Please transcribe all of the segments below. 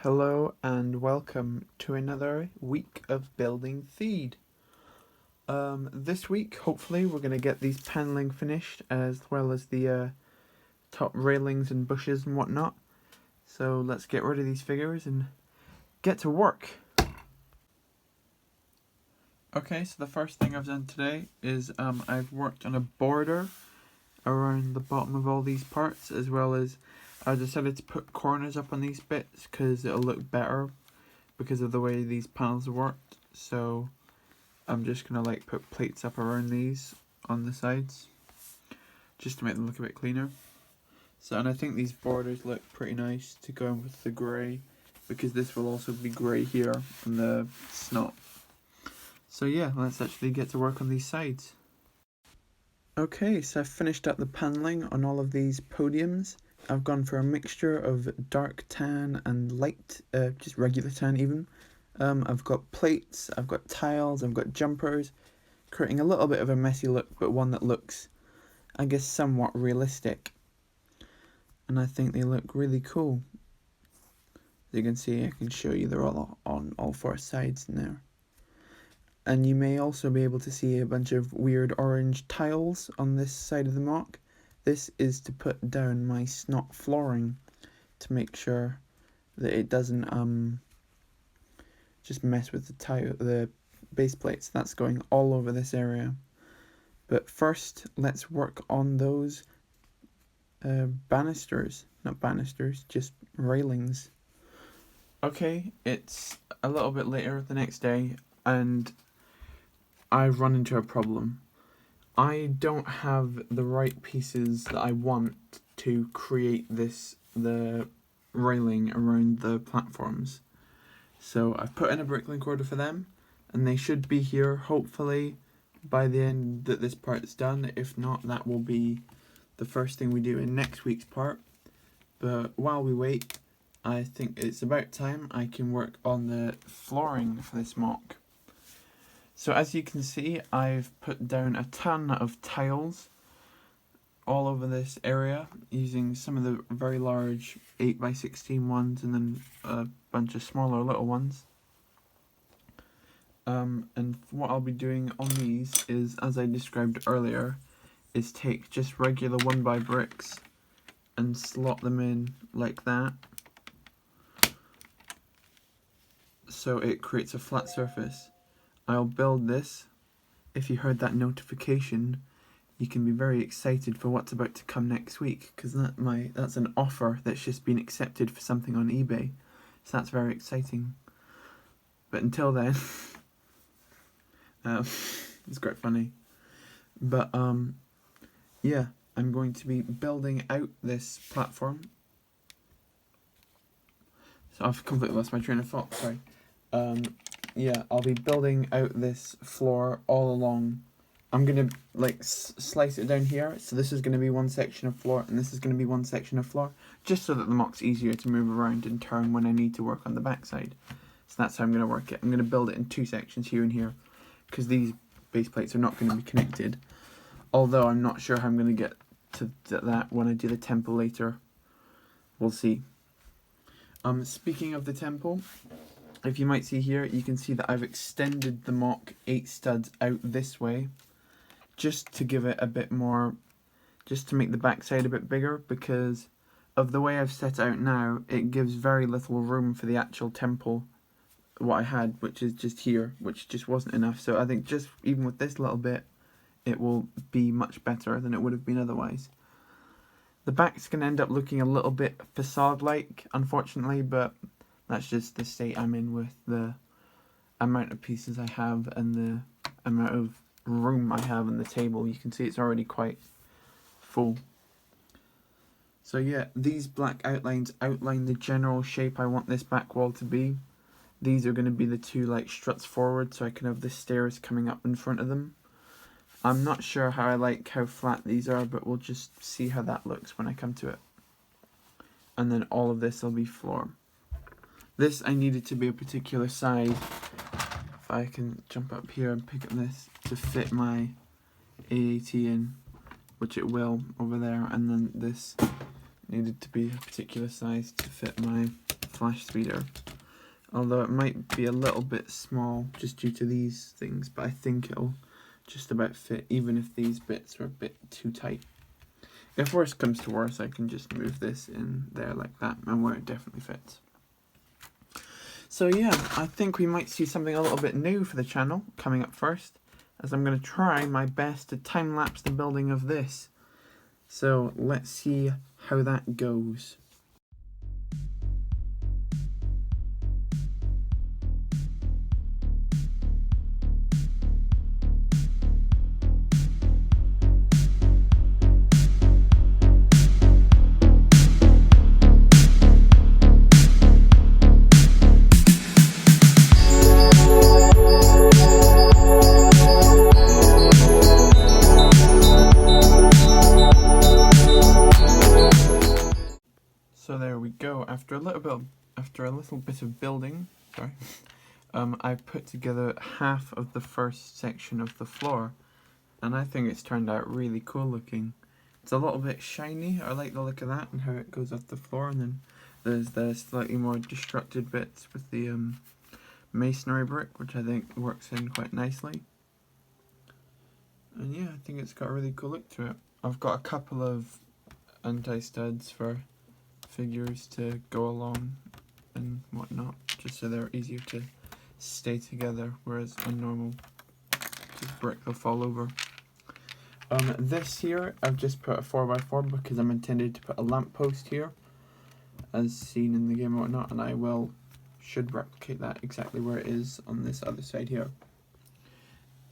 Hello and welcome to another week of building Theed. This week, hopefully, we're going to get these paneling finished as well as the top railings and bushes and whatnot. So let's get rid of these figures and get to work. Okay, so the first thing I've done today is I've worked on a border around the bottom of all these parts, as well as I decided to put corners up on these bits because it'll look better because of the way these panels worked. So I'm just gonna put plates up around these on the sides just to make them look a bit cleaner. So, and I think these borders look pretty nice to go with the grey, because this will also be grey here on the snot. So yeah, let's actually get to work on these sides. Okay, so I've finished up the paneling on all of these podiums. I've gone for a mixture of dark tan and light, just regular tan even. I've got plates, I've got tiles, I've got jumpers, creating a little bit of a messy look, but one that looks, I guess, somewhat realistic. And I think they look really cool. As you can see, I can show you they're all on all four sides in there. And you may also be able to see a bunch of weird orange tiles on this side of the mock. This is to put down my snot flooring to make sure that it doesn't just mess with the base plates. That's going all over this area. But first, let's work on those not banisters, just railings. Okay, it's a little bit later the next day, and I've run into a problem. I don't have the right pieces that I want to create the railing around the platforms. So I've put in a bricklink order for them, and they should be here hopefully by the end that this part is done. If not, that will be the first thing we do in next week's part. But while we wait, I think it's about time I can work on the flooring for this mock. So as you can see, I've put down a ton of tiles all over this area using some of the very large 8x16 ones and then a bunch of smaller little ones. And what I'll be doing on these is, as I described earlier, is take just regular 1x bricks and slot them in like that, so it creates a flat surface. I'll build this. If you heard that notification, you can be very excited for what's about to come next week, because that's an offer that's just been accepted for something on eBay. So that's very exciting. But until then, it's quite funny. But yeah, I'm going to be building out this platform. So I've completely lost my train of thought, sorry. Yeah, I'll be building out this floor all along. I'm going to slice it down here. So this is going to be one section of floor, and this is going to be one section of floor, just so that the mock's easier to move around and turn when I need to work on the backside. So that's how I'm going to work it. I'm going to build it in two sections, here and here, because these base plates are not going to be connected. Although I'm not sure how I'm going to get to that when I do the temple later. We'll see. Speaking of the temple, if you might see here, you can see that I've extended the mock 8 studs out this way, just to give it a bit more, just to make the backside a bit bigger, because of the way I've set it out now, it gives very little room for the actual temple, what I had, which is just here, which just wasn't enough. So I think just even with this little bit, it will be much better than it would have been otherwise. The back's going to end up looking a little bit facade-like, unfortunately, but that's just the state I'm in with the amount of pieces I have and the amount of room I have on the table. You can see it's already quite full. So yeah, these black outlines outline the general shape I want this back wall to be. These are going to be the two struts forward, so I can have the stairs coming up in front of them. I'm not sure how I like how flat these are, but we'll just see how that looks when I come to it. And then all of this will be floor. This I needed to be a particular size. If I can jump up here and pick up this to fit my AAT in, which it will over there, and then this needed to be a particular size to fit my flash speeder. Although it might be a little bit small just due to these things, but I think it'll just about fit even if these bits are a bit too tight. If worse comes to worse, I can just move this in there like that, and where it definitely fits. So yeah, I think we might see something a little bit new for the channel coming up first, as I'm going to try my best to time-lapse the building of this. So let's see how that goes. So there we go. After a little bit of building, I put together half of the first section of the floor, and I think it's turned out really cool looking. It's a little bit shiny. I like the look of that and how it goes off the floor, and then there's the slightly more destructed bits with the masonry brick, which I think works in quite nicely. And yeah, I think it's got a really cool look to it. I've got a couple of anti-studs for figures to go along and whatnot, just so they're easier to stay together, whereas a normal just brick will fall over. This here, I've just put a 4x4 because I'm intended to put a lamppost here, as seen in the game and whatnot, and I should replicate that exactly where it is on this other side here.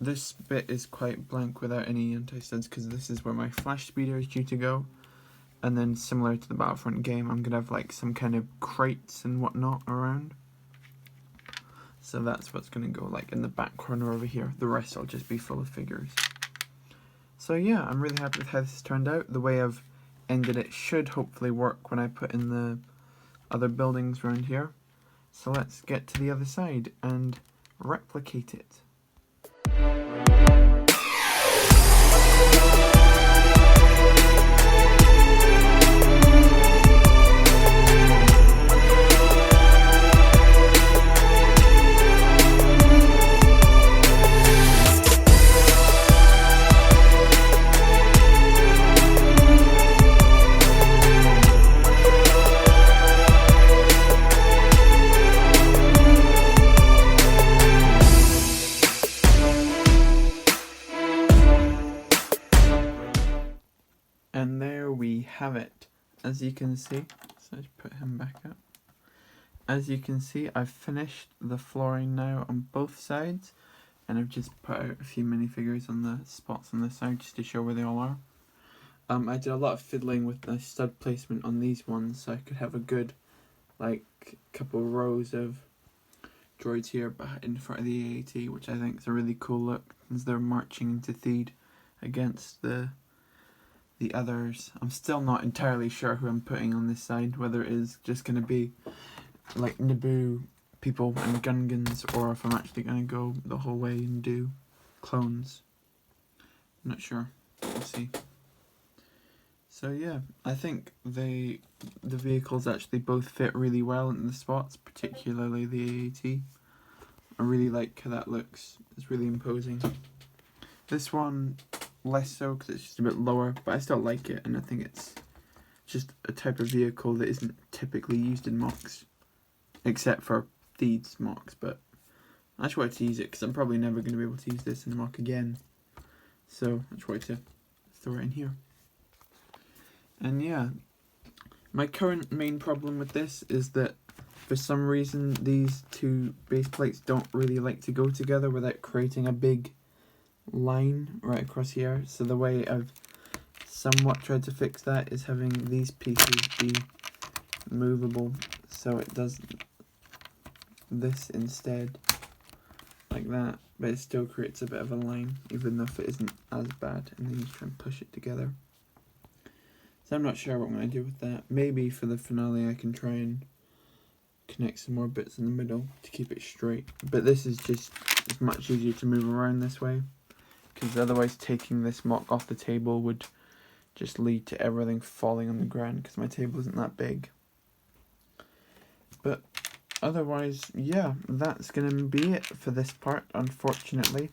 This bit is quite blank without any anti-studs because this is where my flash speeder is due to go. And then similar to the Battlefront game, I'm going to have like some kind of crates and whatnot around. So that's what's going to go like in the back corner over here. The rest will just be full of figures. So yeah, I'm really happy with how this turned out. The way I've ended it should hopefully work when I put in the other buildings around here. So let's get to the other side and replicate it. And there we have it. As you can see, so let's put him back up. As you can see, I've finished the flooring now on both sides, and I've just put out a few minifigures on the spots on the side just to show where they all are. I did a lot of fiddling with the stud placement on these ones, so I could have a good, like, couple rows of droids here in front of the AAT, which I think is a really cool look as they're marching into Theed against the others. I'm still not entirely sure who I'm putting on this side, whether it is just going to be like Naboo people and Gungans, or if I'm actually going to go the whole way and do clones. I'm not sure. We'll see. So yeah, I think the vehicles actually both fit really well in the spots, particularly the AAT. I really like how that looks. It's really imposing. This one less so because it's just a bit lower, but I still like it, and I think it's just a type of vehicle that isn't typically used in mocks, except for Theed's mocks. But I just wanted to use it because I'm probably never going to be able to use this in a mock again, so I just wanted to throw it in here. And yeah, my current main problem with this is that for some reason these two base plates don't really like to go together without creating a big line right across here. So the way I've somewhat tried to fix that is having these pieces be movable, so it does this instead, like that, but it still creates a bit of a line, even though it isn't as bad, and then you try and push it together. So I'm not sure what I'm going to do with that. Maybe for the finale I can try and connect some more bits in the middle to keep it straight, but this is just, it's much easier to move around this way, because otherwise taking this mock off the table would just lead to everything falling on the ground, because my table isn't that big. But otherwise, yeah, that's gonna be it for this part, unfortunately,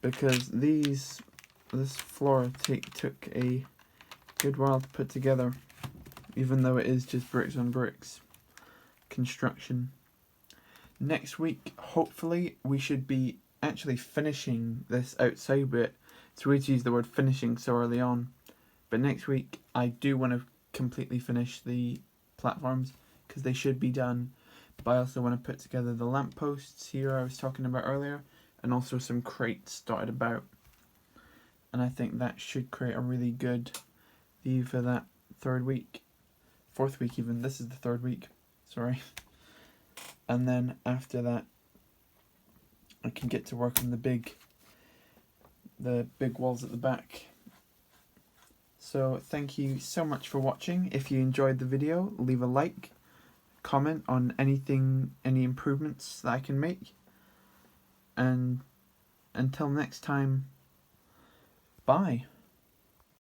because this floor took a good while to put together, even though it is just bricks on bricks construction. Next week, hopefully, we should be actually finishing this outside bit. It's weird to use the word finishing so early on, but next week I do want to completely finish the platforms because they should be done. But I also want to put together the lampposts here I was talking about earlier, and also some crates dotted about. And I think that should create a really good view for that third week. Fourth week even, this is the third week, sorry. And then after that, I can get to work on the big walls at the back. So thank you so much for watching. If you enjoyed the video, leave a like, comment on anything, any improvements that I can make. And until next time, bye.